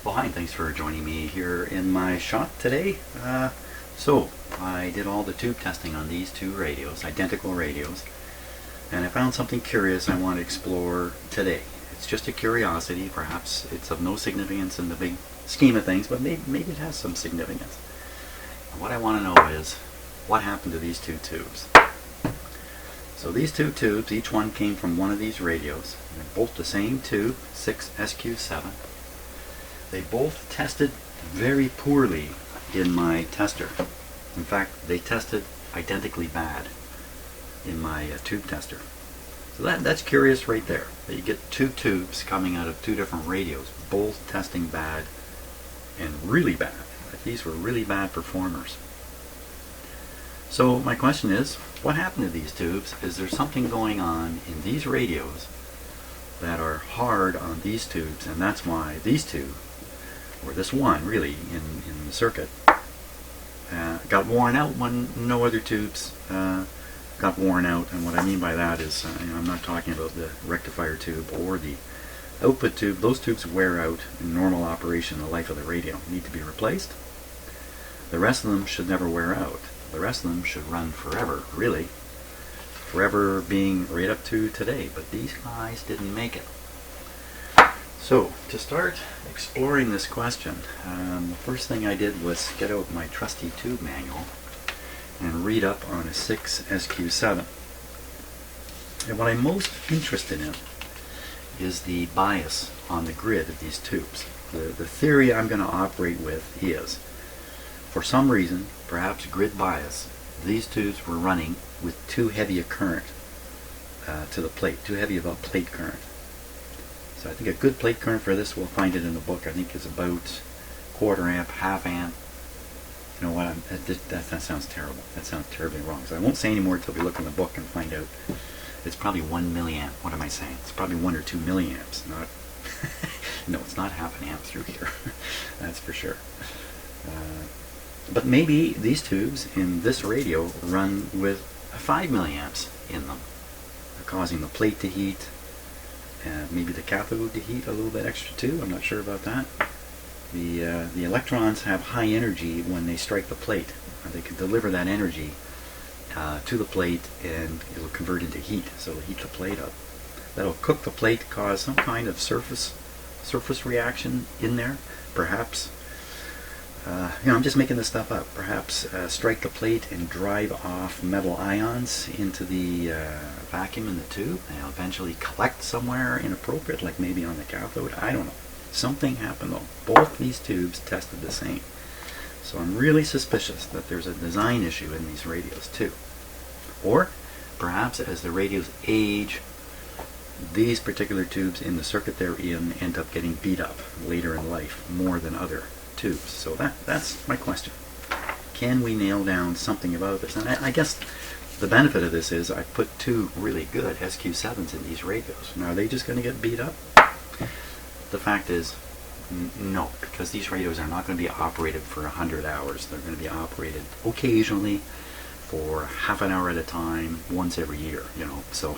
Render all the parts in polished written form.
Well, hi, and thanks for joining me here in my shop today. So, I did all the tube testing on these two radios, identical radios, and I found something curious I want to explore today. It's just a curiosity, perhaps it's of no significance in the big scheme of things, but maybe it has some significance. And what I want to know is, what happened to these two tubes? So these two tubes, each one came from one of these radios. They're both the same tube, 6SQ7. They both tested very poorly in my tester. In fact, they tested identically bad in my tube tester. So that's curious right there. That you get two tubes coming out of two different radios, both testing bad and really bad. Like these were really bad performers. So my question is, what happened to these tubes? Is there something going on in these radios that are hard on these tubes, and that's why these two, or this one really, in the circuit, got worn out when no other tubes got worn out. And what I mean by that is, I'm not talking about the rectifier tube or the output tube. Those tubes wear out in normal operation, the life of the radio, need to be replaced. The rest of them should never wear out. The rest of them should run forever, really. Forever being right up to today, but these guys didn't make it. So, to start exploring this question, the first thing I did was get out my trusty tube manual and read up on a 6SQ7. And what I'm most interested in is the bias on the grid of these tubes. The theory I'm going to operate with is, for some reason, perhaps grid bias, these tubes were running with too heavy a current to the plate, too heavy of a plate current. So I think a good plate current for this, we'll find it in the book, I think is about quarter amp, half amp. You know what, that sounds terrible. That sounds terribly wrong. So I won't say any more until we look in the book and find out. It's probably 1 milliamp. What am I saying? It's probably 1 or 2 milliamps. Not no, it's not half an amp through here. That's for sure. But maybe these tubes in this radio run with 5 milliamps in them. They're causing the plate to heat, maybe the cathode to heat a little bit extra too. I'm not sure about that. The electrons have high energy when they strike the plate. They can deliver that energy to the plate, and it'll convert into heat. So it'll heat the plate up. That'll cook the plate, cause some kind of surface reaction in there, perhaps. I'm just making this stuff up. Perhaps strike the plate and drive off metal ions into the vacuum in the tube, and they'll eventually collect somewhere inappropriate, like maybe on the cathode. I don't know. Something happened though. Both these tubes tested the same. So I'm really suspicious that there's a design issue in these radios too. Or perhaps as the radios age, these particular tubes in the circuit they're in end up getting beat up later in life more than other tubes. So that's my question. Can we nail down something about this? And I guess the benefit of this is I put two really good SQ7s in these radios. Now, are they just going to get beat up? The fact is, no, because these radios are not going to be operated for 100 hours. They're going to be operated occasionally for half an hour at a time, once every year, So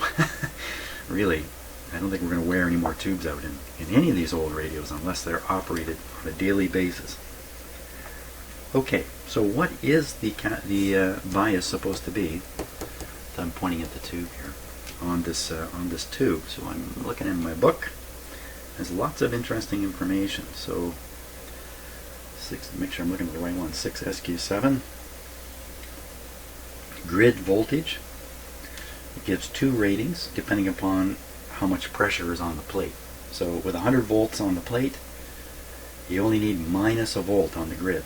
really, I don't think we're going to wear any more tubes out in any of these old radios unless they're operated on a daily basis. Okay, so what is the bias supposed to be? I'm pointing at the tube here on this tube. So I'm looking in my book. There's lots of interesting information. So make sure I'm looking at the right one. 6SQ7 grid voltage. It gives two ratings depending upon how much pressure is on the plate. So with 100 volts on the plate, you only need minus a volt on the grid.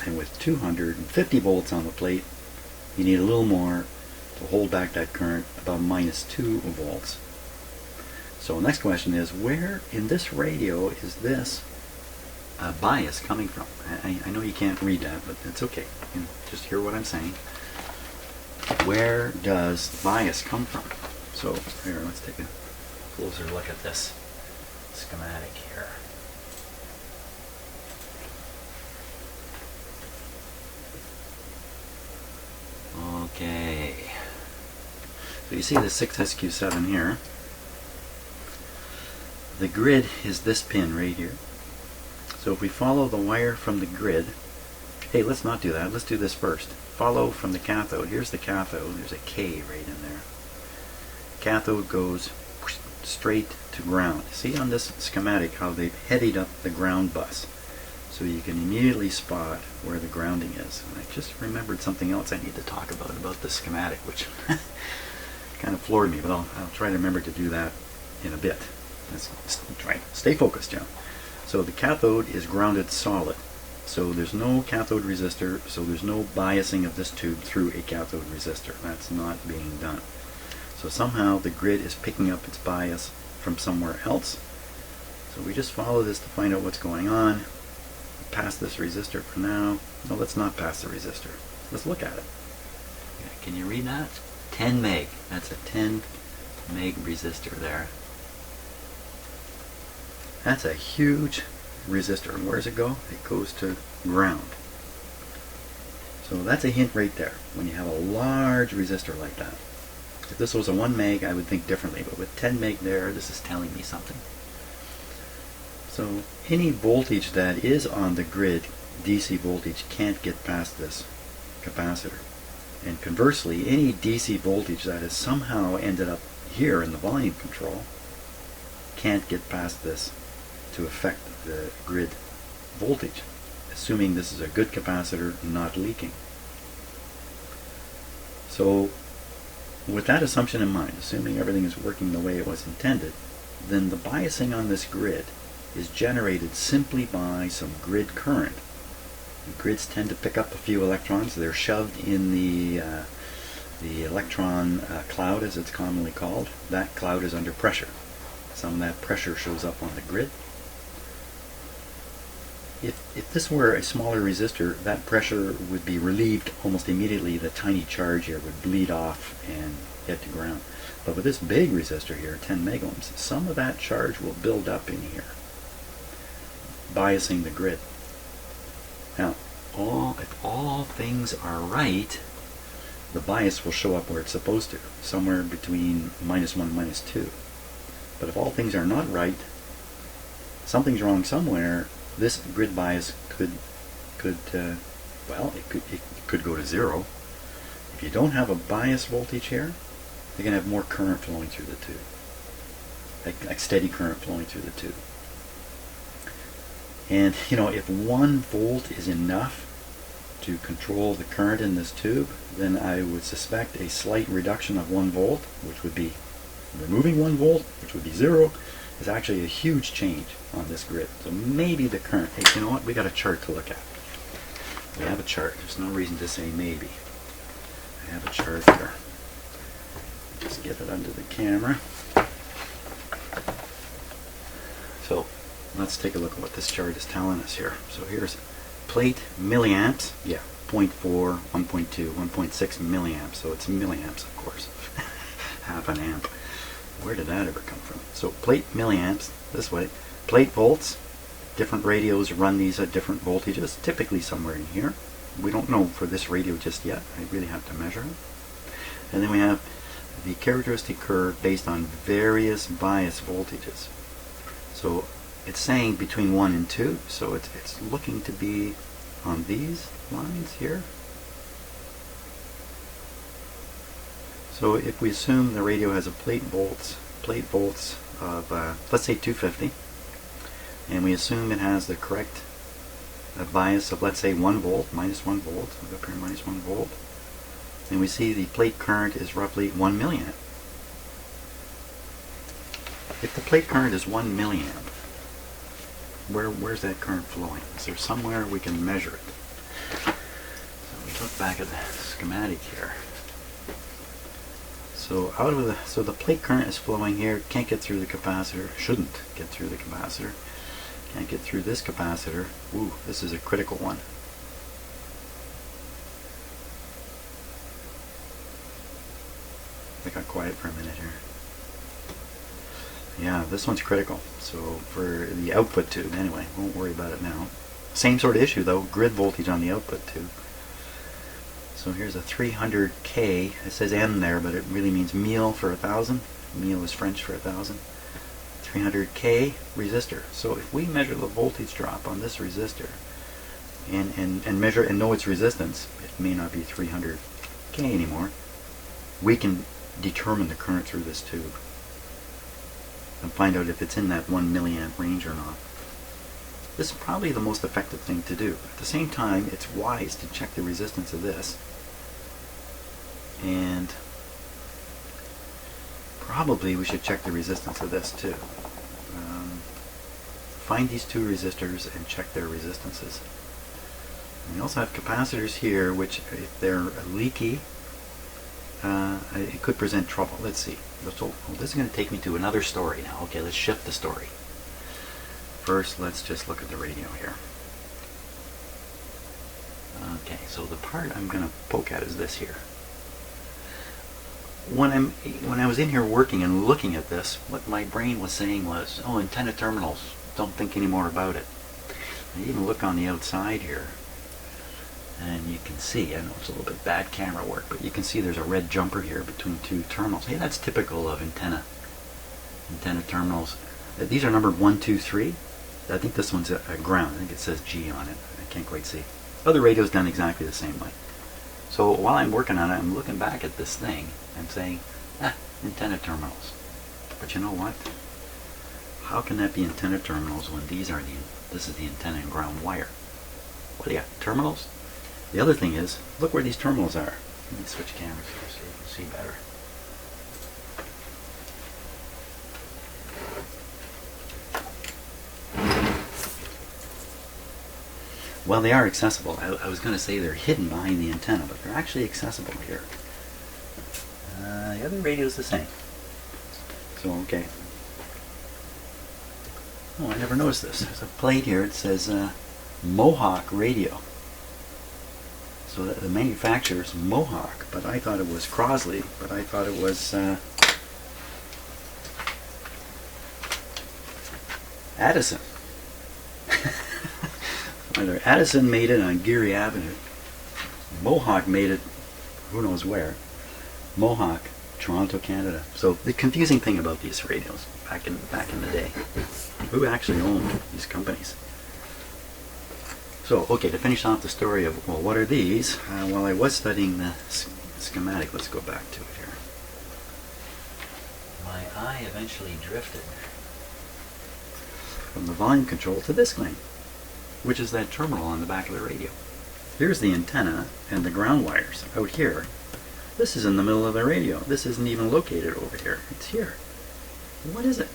And with 250 volts on the plate, you need a little more to hold back that current, about minus 2 volts. So the next question is, where in this radio is this bias coming from? I know you can't read that, but it's okay. You can just hear what I'm saying. Where does bias come from? So here, let's take a closer look at this schematic here. Okay. So you see the 6SQ7 here. The grid is this pin right here. So if we follow the wire from the grid, hey, let's not do that. Let's do this first. Follow from the cathode. Here's the cathode. There's a K right in there. Cathode goes straight to ground. See on this schematic how they've headed up the ground bus. So you can immediately spot where the grounding is. And I just remembered something else I need to talk about the schematic, which kind of floored me, but I'll try to remember to do that in a bit. Let's try. Stay focused, John. So the cathode is grounded solid. So there's no cathode resistor, so there's no biasing of this tube through a cathode resistor. That's not being done. So somehow the grid is picking up its bias from somewhere else. So we just follow this to find out what's going on. Pass this resistor for now. No, let's not pass the resistor. Let's look at it. Can you read that? 10 meg. That's a 10 meg resistor there. That's a huge resistor. And where does it go? It goes to ground. So that's a hint right there when you have a large resistor like that. If this was a 1 meg, I would think differently, but with 10 meg there, this is telling me something. So any voltage that is on the grid, DC voltage, can't get past this capacitor. And conversely, any DC voltage that has somehow ended up here in the volume control can't get past this to affect the grid voltage, assuming this is a good capacitor not leaking. So with that assumption in mind, assuming everything is working the way it was intended, then the biasing on this grid is generated simply by some grid current. The grids tend to pick up a few electrons. They're shoved in the electron cloud, as it's commonly called. That cloud is under pressure. Some of that pressure shows up on the grid. If this were a smaller resistor, that pressure would be relieved almost immediately. The tiny charge here would bleed off and get to ground. But with this big resistor here, 10 megohms, some of that charge will build up in here, biasing the grid. Now, if all things are right, the bias will show up where it's supposed to, somewhere between -1 and -2. But if all things are not right, something's wrong somewhere. This grid bias could go to 0. If you don't have a bias voltage here, you're going to have more current flowing through the tube, like steady current flowing through the tube. And you know, if 1 volt is enough to control the current in this tube, then I would suspect a slight reduction of 1 volt, which would be removing 1 volt, which would be 0, is actually a huge change on this grid. So maybe the current, hey, you know what, we got a chart to look at. We have a chart. There's no reason to say maybe. I have a chart here. Just get it under the camera. So let's take a look at what this chart is telling us here. So here's plate milliamps. Yeah, 0.4, 1.2, 1.6 milliamps. So it's milliamps, of course. Half an amp. Where did that ever come from? So plate milliamps, this way. Plate volts. Different radios run these at different voltages, typically somewhere in here. We don't know for this radio just yet. I really have to measure it. And then we have the characteristic curve based on various bias voltages. So it's saying between 1 and 2, so it's looking to be on these lines here. So if we assume the radio has a plate volts of let's say 250, and we assume it has the correct bias of, let's say, 1 volt, -1 volt, look up here, -1 volt, and we see the plate current is roughly 1 milliamp. If the plate current is 1 milliamp, where's that current flowing? Is there somewhere we can measure it? So we look back at the schematic here. So the plate current is flowing here, can't get through the capacitor, shouldn't get through the capacitor, can't get through this capacitor. Ooh, this is a critical one. I got quiet for a minute here. Yeah, this one's critical. So for the output tube, anyway, won't worry about it now. Same sort of issue though, grid voltage on the output tube. So here's a 300K. It says M there, but it really means mille for 1,000. Mille is French for 1,000. 300K resistor. So if we measure the voltage drop on this resistor and measure and know its resistance, it may not be 300K anymore, we can determine the current through this tube and find out if it's in that 1 milliamp range or not. This is probably the most effective thing to do. At the same time, it's wise to check the resistance of this, and probably we should check the resistance of this too. Find these two resistors and check their resistances. And we also have capacitors here, which if they're leaky, it could present trouble. Let's see. So, this is going to take me to another story now. Okay, let's shift the story. First, let's just look at the radio here. Okay, so the part I'm going to poke at is this here. When I was in here working and looking at this, what my brain was saying was, oh, antenna terminals, don't think any more about it. I even look on the outside here, and you can see, I know it's a little bit bad camera work, but you can see there's a red jumper here between two terminals. Hey, that's typical of antenna terminals. These are numbered 1, 2, 3. I think this one's a ground. I think it says G on it. I can't quite see. Other radio's done exactly the same way. So while I'm working on it, I'm looking back at this thing and saying, antenna terminals. But you know what? How can that be antenna terminals when this is the antenna and ground wire? What do you got? Terminals? The other thing is, look where these terminals are. Let me switch cameras here so you can see better. Well, they are accessible. I was going to say they're hidden behind the antenna, but they're actually accessible here. The other radio is the same. So, okay. Oh, I never noticed this. There's a plate here. It says Mohawk radio. So the manufacturer is Mohawk, but I thought it was Crosley, but I thought it was Addison. Either Addison made it on Geary Avenue, Mohawk made it who knows where. Mohawk, Toronto, Canada. So the confusing thing about these radios back in the day, who actually owned these companies? So, okay, to finish off the story of, well, what are these? While I was studying the schematic, let's go back to it here. My eye eventually drifted from the volume control to this thing, which is that terminal on the back of the radio. Here's the antenna and the ground wires out here. This is in the middle of the radio. This isn't even located over here. It's here. What is it?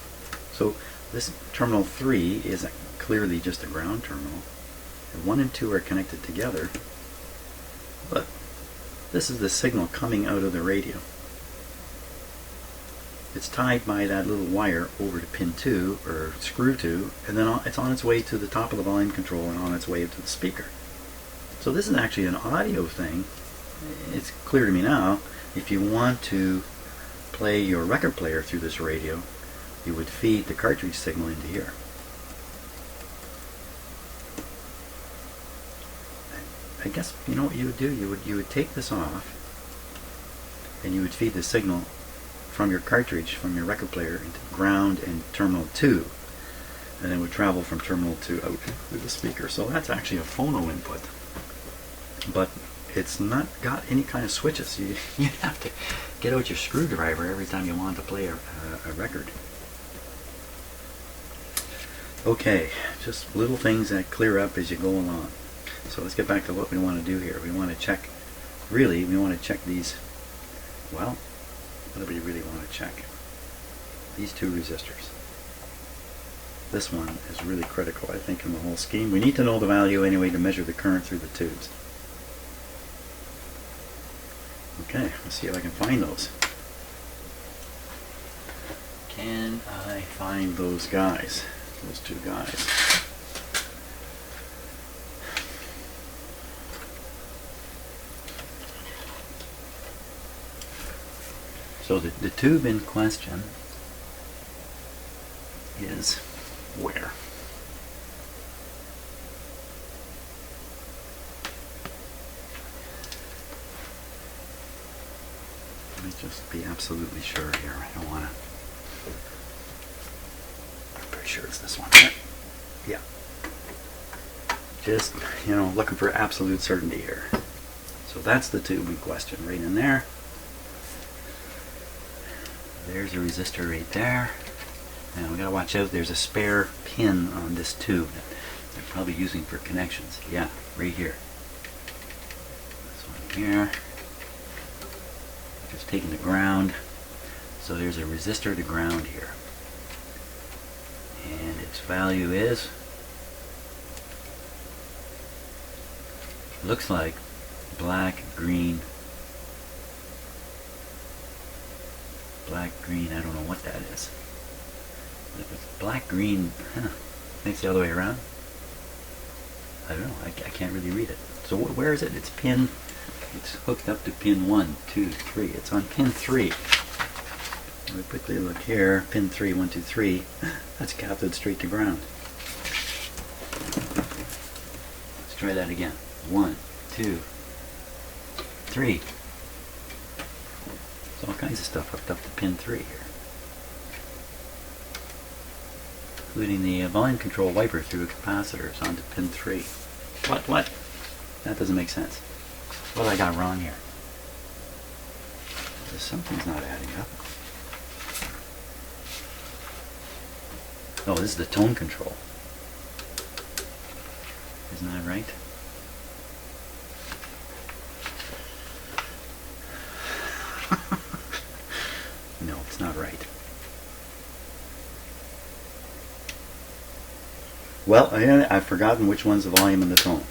So this terminal 3 is clearly just a ground terminal. And 1 and 2 are connected together. Look, this is the signal coming out of the radio. It's tied by that little wire over to pin 2 or screw 2, and then it's on its way to the top of the volume control and on its way to the speaker. So this is actually an audio thing. It's clear to me now, if you want to play your record player through this radio, you would feed the cartridge signal into here. I guess you know what you would do? You would take this off and you would feed the signal from your cartridge, from your record player, into ground and terminal 2, and it would travel from terminal 2 out to the speaker. So that's actually a phono input, but it's not got any kind of switches. You have to get out your screwdriver every time you want to play a record. Okay, just little things that clear up as you go along. So let's get back to what we want to do here. We want to check, we want to check these, well, what do we really want to check? These two resistors. This one is really critical, I think, in the whole scheme. We need to know the value anyway to measure the current through the tubes. Okay, let's see if I can find those. Can I find those guys? Those two guys. So the tube in question is where? Let me just be absolutely sure here. I don't want to sure it's this one here. Yeah. Just, you know, looking for absolute certainty here. So that's the tube in question right in there. There's a resistor right there. And we gotta watch out, there's a spare pin on this tube that they're probably using for connections. Yeah, right here. This one here. Just taking the ground. So there's a resistor to ground here. And its value is, looks like black, green, I don't know what that is. If it's black, green, makes the other way around. I don't know, I can't really read it. So where is it? It's hooked up to pin 1, 2, 3. It's on pin 3. We quickly look here, pin 3, 1, 2, 3. That's cathode straight to ground. Let's try that again. 1, 2, 3. There's all kinds of stuff hooked up to pin 3 here. Including the volume control wiper through capacitors onto pin 3. What? That doesn't make sense. What I got wrong here? Something's not adding up. Oh, this is the tone control. Isn't that right? No, it's not right. Well, I've forgotten which one's the volume and the tone.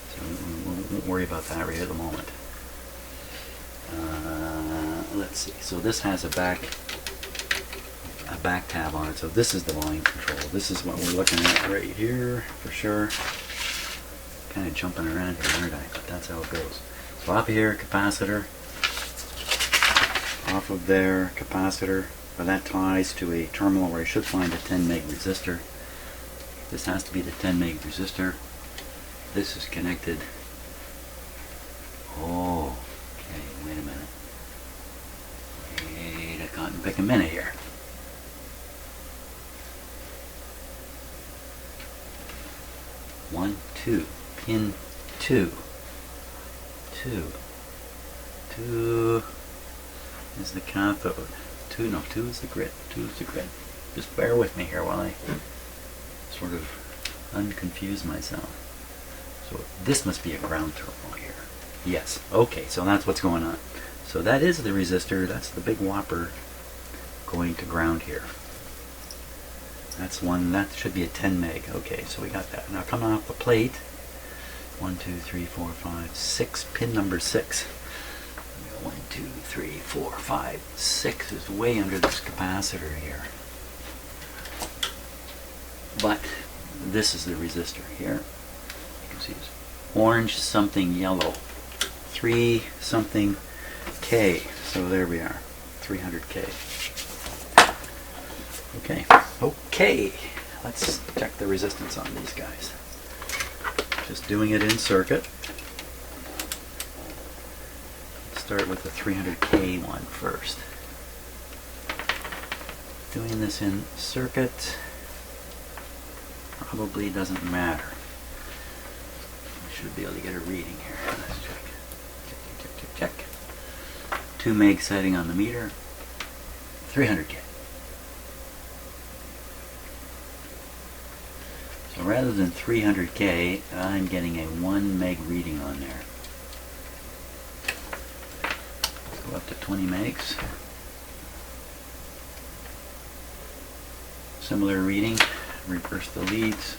So we won't worry about that right at the moment. Let's see. So this has a back tab on it. So this is the volume control. This is what we're looking at right here for sure. Kind of jumping around here, aren't I? But that's how it goes. So up here, capacitor. Off of there, capacitor. But that ties to a terminal where I should find a 10 meg resistor. This has to be the 10 meg resistor. This is connected. Oh, okay, wait a minute. Wait a cotton pick a minute here. One, two, pin 2. 2 is the cathode. 2 is the grid. 2 is the grid. Just bear with me here while I sort of unconfuse myself. So this must be a ground terminal here. Yes. Okay, so that's what's going on. So that is the resistor. That's the big whopper going to ground here. That's one. That should be a 10 meg. Okay, so we got that. Now coming off the plate. 1, 2, 3, 4, 5, 6. Pin number 6. 1, 2, 3, 4, 5, 6 is way under this capacitor here. But this is the resistor here. You can see it's orange something yellow. 3 something K. So there we are. 300K. Okay. Let's check the resistance on these guys. Just doing it in circuit. Start with the 300K one first. Doing this in circuit probably doesn't matter. I should be able to get a reading here. Let's check. 2 meg setting on the meter. 300K. So rather than 300K, I'm getting a 1 meg reading on there. Go up to 20 megs. Similar reading. Reverse the leads.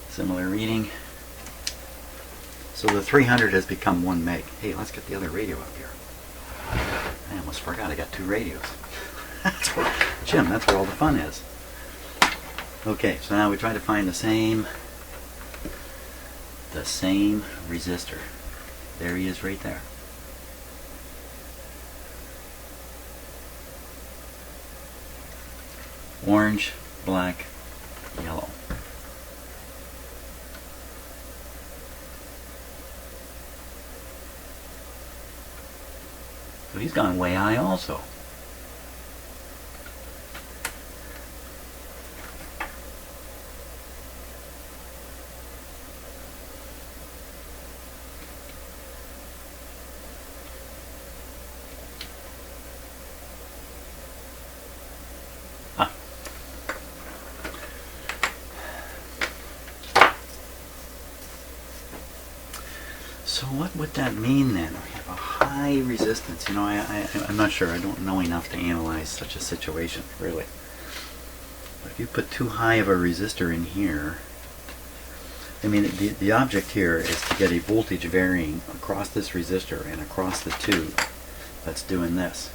Similar reading. So the 300 has become 1 meg. Hey, let's get the other radio up here. I almost forgot I got 2 radios. Jim, that's where all the fun is. Okay, so now we try to find the same resistor. There he is right there. Orange, black, yellow. So he's gone way high also. what would that mean then? We have a high resistance. You know, I'm not sure. I don't know enough to analyze such a situation, really. But if you put too high of a resistor in here, I mean, the object here is to get a voltage varying across this resistor and across the tube that's doing this.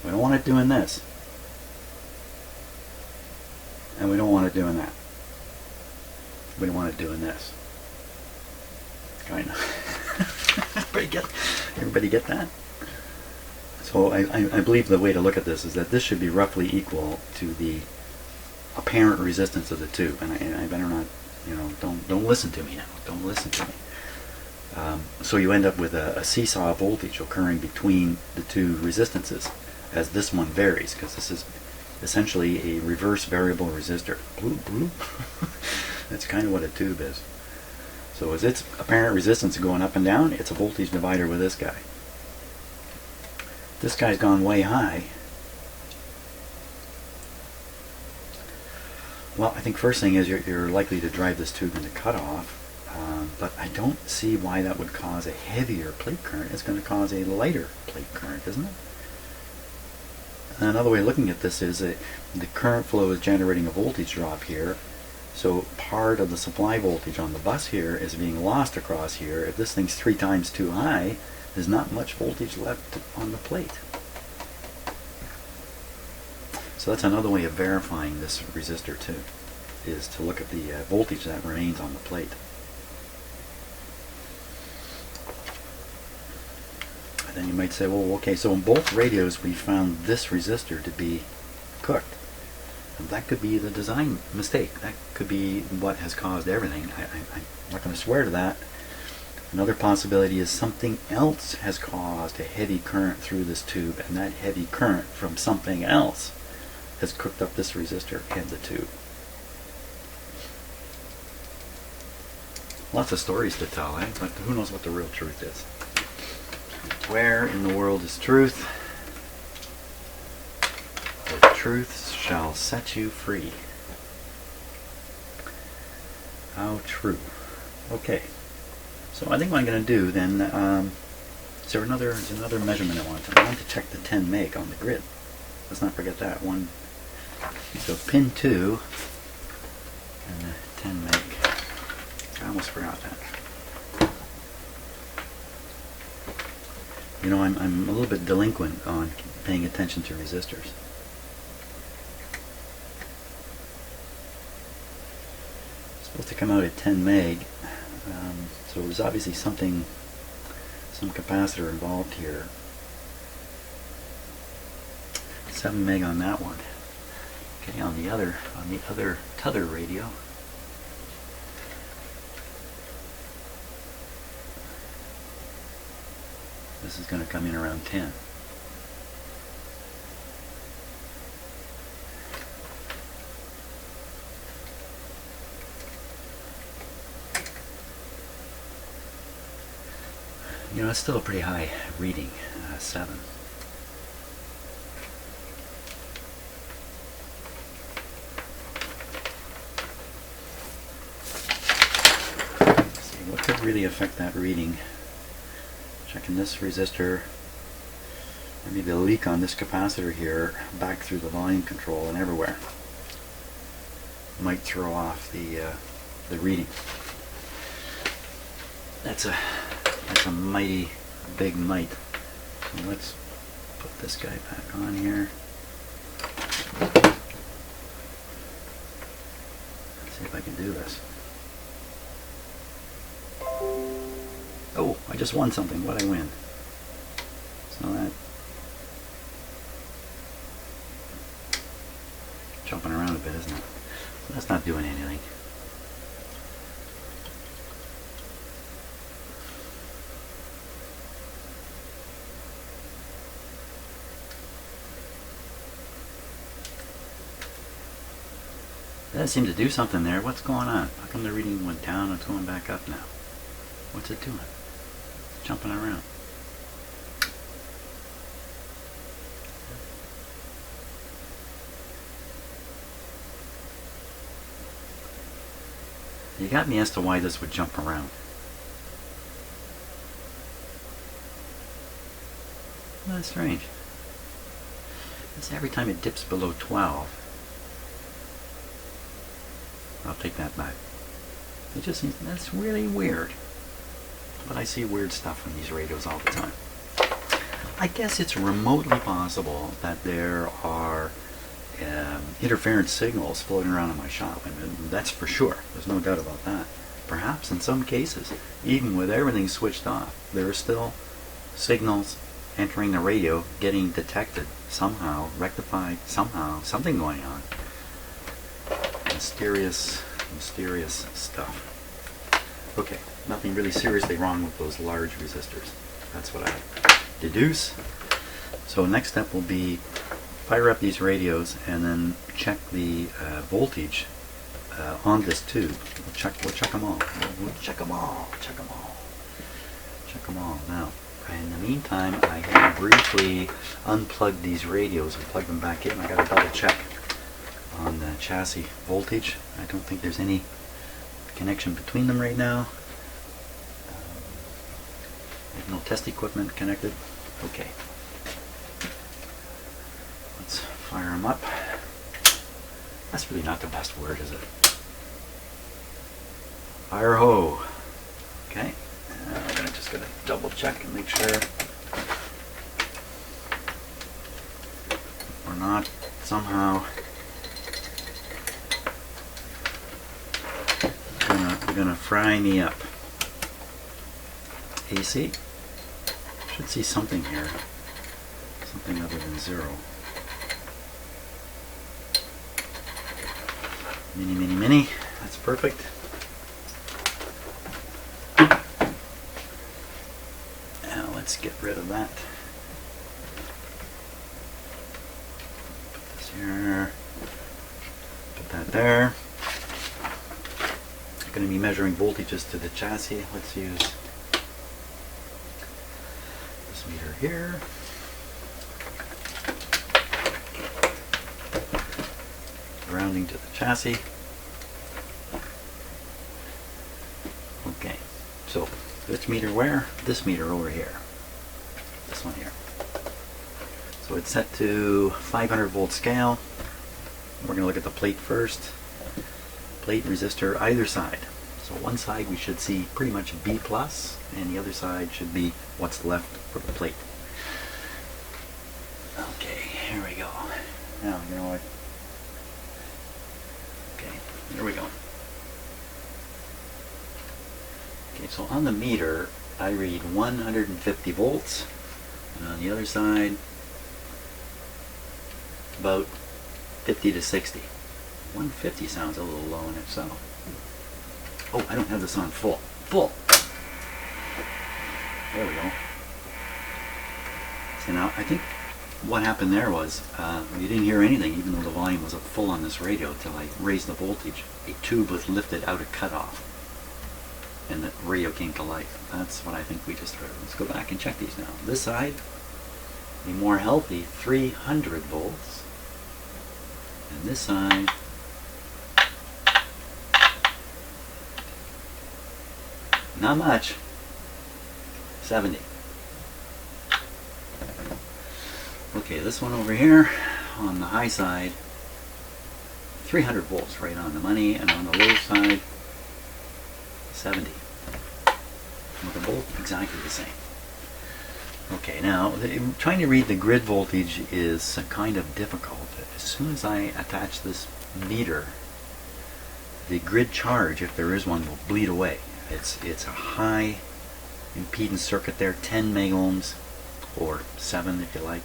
We don't want it doing this. And we don't want it doing that. We don't want it doing this. Kind of. Everybody get that? So I believe the way to look at this is that this should be roughly equal to the apparent resistance of the tube. And I better not, you know, don't listen to me now. Don't listen to me. So you end up with a seesaw voltage occurring between the two resistances as this one varies, because this is essentially a reverse variable resistor. Bloop, bloop. That's kind of what a tube is. So as its apparent resistance going up and down, it's a voltage divider with this guy. This guy's gone way high. Well, I think first thing is you're likely to drive this tube into cutoff, but I don't see why that would cause a heavier plate current. It's going to cause a lighter plate current, isn't it? Another way of looking at this is that the current flow is generating a voltage drop here, so part of the supply voltage on the bus here is being lost across here. If this thing's 3 times too high, there's not much voltage left on the plate. So that's another way of verifying this resistor too, is to look at the voltage that remains on the plate. And then you might say, well, okay, so in both radios we found this resistor to be cooked. And that could be the design mistake. That could be what has caused everything. I'm not going to swear to that. Another possibility is something else has caused a heavy current through this tube, and that heavy current from something else has cooked up this resistor and the tube. Lots of stories to tell, eh? But who knows what the real truth is? Where in the world is truth? The truth shall set you free. How true. Okay. So I think what I'm going to do then, is there another measurement I want to check the 10 meg on the grid. Let's not forget that one. So pin 2 and the 10 meg. I almost forgot that. You know, I'm a little bit delinquent on paying attention to resistors. It's supposed to come out at 10 meg. So there's obviously some capacitor involved here. 7 meg on that one. Okay, on the other tether radio. This is going to come in around 10. You know, it's still a pretty high reading, 7. Let's see, what could really affect that reading? Checking this resistor, maybe the leak on this capacitor here back through the volume control and everywhere might throw off the reading. That's a mighty big might. So let's put this guy back on here. Let's see if I can do this. Oh, I just won something. What'd I win? So that jumping around a bit, isn't it? So that's not doing anything. That seemed to do something there. What's going on? How come the reading went down and it's going back up now? What's it doing? It's jumping around. You got me as to why this would jump around. That's strange. It's every time it dips below 12. I'll take that back. It just seems, that's really weird. But I see weird stuff on these radios all the time. I guess it's remotely possible that there are interference signals floating around in my shop, and that's for sure. There's no doubt about that. Perhaps in some cases, even with everything switched off, there are still signals entering the radio, getting detected somehow, rectified somehow, something going on. Mysterious stuff. Okay, nothing really seriously wrong with those large resistors. That's what I deduce. So next step will be fire up these radios and then check the voltage on this tube. We'll check them all. We'll check them all. Check them all. Check them all. Now, in the meantime, I have briefly unplugged these radios and plugged them back in. I got to double check on the chassis voltage. I don't think there's any connection between them right now. There's no test equipment connected. Okay. Let's fire them up. That's really not the best word, is it? Fire ho. Okay. I'm just going to double check and make sure we're not somehow gonna fry me up. AC. Should see something here. Something other than 0. Mini. That's perfect. Now let's get rid of that. Put this here. Put that there. I'm going to be measuring voltages to the chassis. Let's use this meter here. Grounding to the chassis. Okay, so this meter where? This meter over here. This one here. So it's set to 500 volt scale. We're going to look at the plate first. Plate resistor either side. So one side we should see pretty much B plus, and the other side should be what's left for the plate. Okay, here we go. Now, you know what? Okay, here we go. Okay, so on the meter, I read 150 volts, and on the other side, about 50 to 60. 150 sounds a little low in itself. Oh, I don't have this on full. Full! There we go. So now, I think what happened there was, you didn't hear anything, even though the volume was full on this radio, until I raised the voltage. A tube was lifted out of cutoff, and the radio came to life. That's what I think we just heard. Let's go back and check these now. This side, a more healthy 300 volts. And this side, not much, 70. Okay, this one over here on the high side, 300 volts right on the money, and on the low side, 70. Well, they're both exactly the same. Okay, now trying to read the grid voltage is kind of difficult. As soon as I attach this meter, the grid charge, if there is one, will bleed away. It's a high impedance circuit there, 10 megohms, or 7 if you like.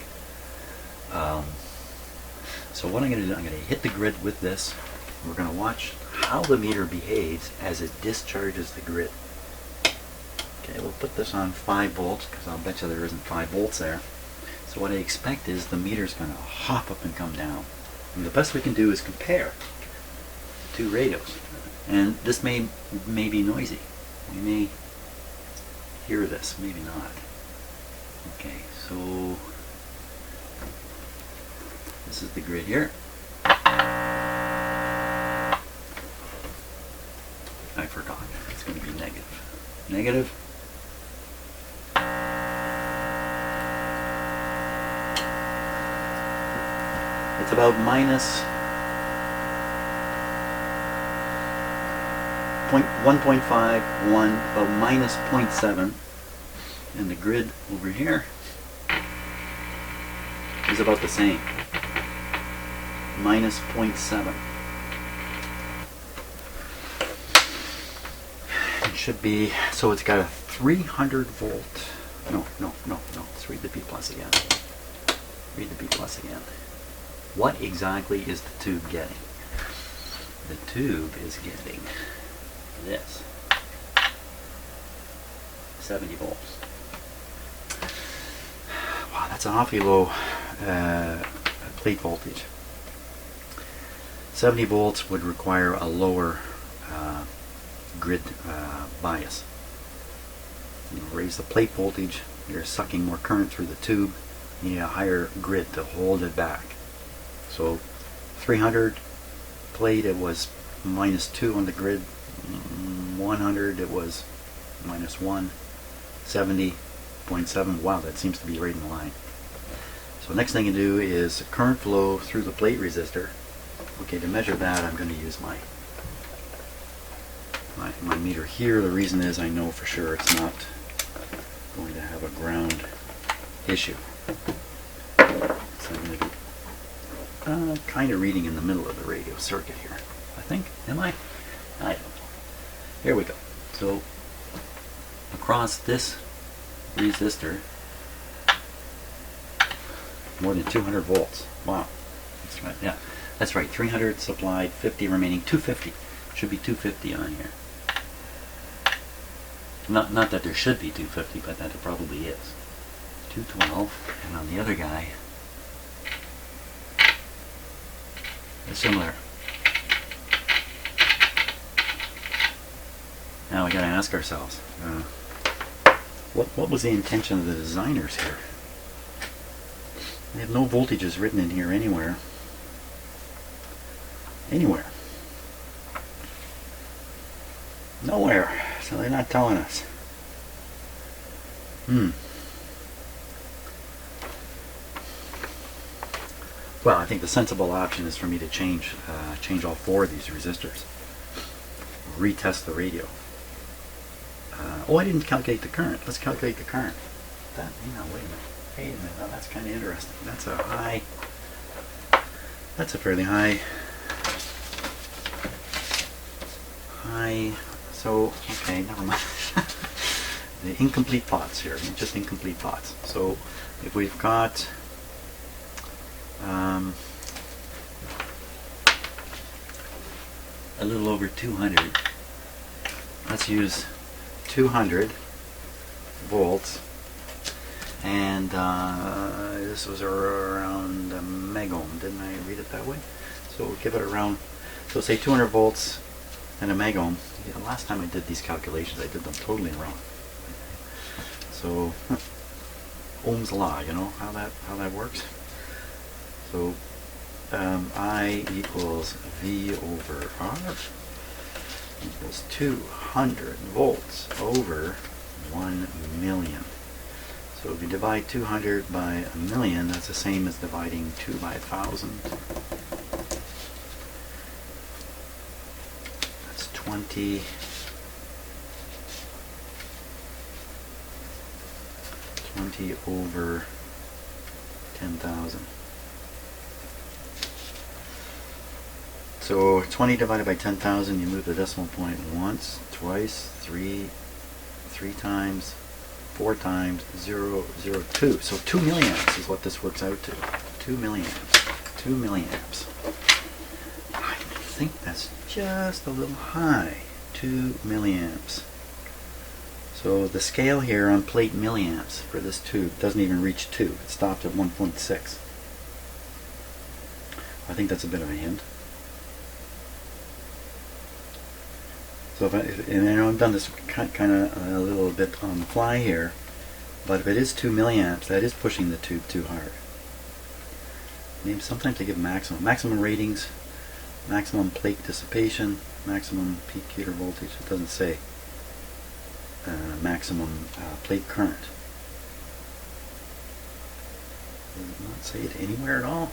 So what I'm going to do, I'm going to hit the grid with this. We're going to watch how the meter behaves as it discharges the grid. Okay, we'll put this on 5 volts, because I'll bet you there isn't 5 volts there. So what I expect is the meter's going to hop up and come down. And the best we can do is compare the two radios. And this may be noisy. We may hear this, maybe not. Okay, so this is the grid here. I negative. It's about minus 1.51, about minus 0.7, and the grid over here is about the same, minus 0.7. It should be, so it's got a 300 volt, no, let's read the B plus again. Read the B plus again. What exactly is the tube getting? The tube is getting this, 70 volts. Wow, that's an awfully low plate voltage. 70 volts would require a lower grid bias. You raise the plate voltage, you're sucking more current through the tube, you need a higher grid to hold it back. So 300 plate, it was minus 2 on the grid. 100, it was minus 1. 70.7, wow, that seems to be right in line. So next thing you do is current flow through the plate resistor. Okay, to measure that, I'm going to use my meter here. The reason is I know for sure it's not going to have a ground issue. So I'm going to do kind of reading in the middle of the radio circuit here, I think. Am I? I don't know. Here we go. So across this resistor, more than 200 volts. Wow. That's right. Yeah, that's right. 300 supplied, 50 remaining. 250. Should be 250 on here. Not that there should be 250, but that it probably is. 212, and on the other guy, it's similar. Now we got to ask ourselves, what was the intention of the designers here? They have no voltages written in here anywhere. Anywhere. Nowhere. So they're not telling us. Well, I think the sensible option is for me to change all 4 of these resistors. Retest the radio. Oh, I didn't calculate the current. Let's calculate the current. That, wait a minute. Now that's kind of interesting. That's a fairly high. So, okay, never mind. The incomplete plots here, just incomplete plots. So, if we've got a little over 200, let's use 200 volts, and this was around a megohm. Didn't I read it that way? So we'll give it around, so say 200 volts and a megohm. Yeah, last time I did these calculations, I did them totally wrong. So Ohm's law, you know how that works. So I equals V over R equals 200 volts over 1 million. So if you divide 200 by a million, that's the same as dividing 2 by 1,000. That's 20 over 10,000. So 20 divided by 10,000, you move the decimal point once, twice, three times, 4 times, 0, 0, 2. So 2 milliamps is what this works out to. 2 milliamps. 2 milliamps. I think that's just a little high. 2 milliamps. So the scale here on plate milliamps for this tube doesn't even reach 2. It stopped at 1.6. I think that's a bit of a hint. So and I know I've done this kind of a little bit on the fly here, but if it is 2 milliamps, that is pushing the tube too hard. Maybe sometimes they give maximum ratings, maximum plate dissipation, maximum peak heater voltage. It doesn't say. maximum plate current. Does not say it anywhere at all.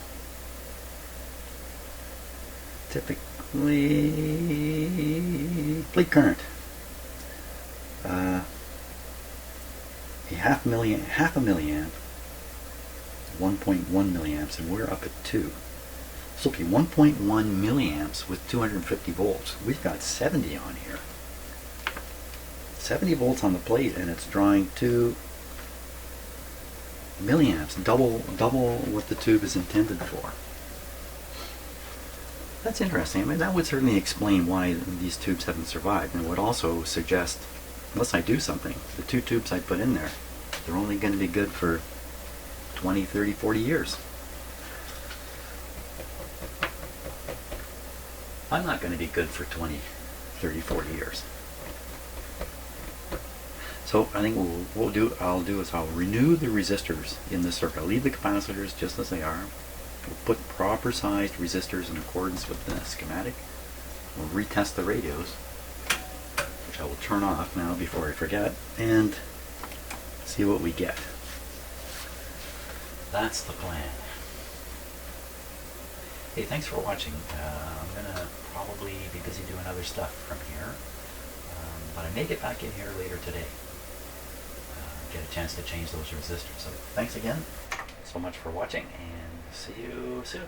Typically, plate current. A half a milliamp, 1.1 milliamps, and we're up at 2. So okay, 1.1 milliamps with 250 volts. We've got 70 on here. 70 volts on the plate, and it's drawing 2 milliamps, double what the tube is intended for. That's interesting. I mean, that would certainly explain why these tubes haven't survived, and would also suggest, unless I do something, the 2 tubes I put in there, they're only going to be good for 20, 30, 40 years. I'm not going to be good for 20, 30, 40 years. So I think I'll do is I'll renew the resistors in the circuit. I'll leave the capacitors just as they are. We'll put proper sized resistors in accordance with the schematic. We'll retest the radios, which I will turn off now before I forget, and see what we get. That's the plan. Hey, thanks for watching. I'm going to probably be busy doing other stuff from here, but I may get back in here later today. Get a chance to change those resistors. So thanks again so much for watching, and see you soon.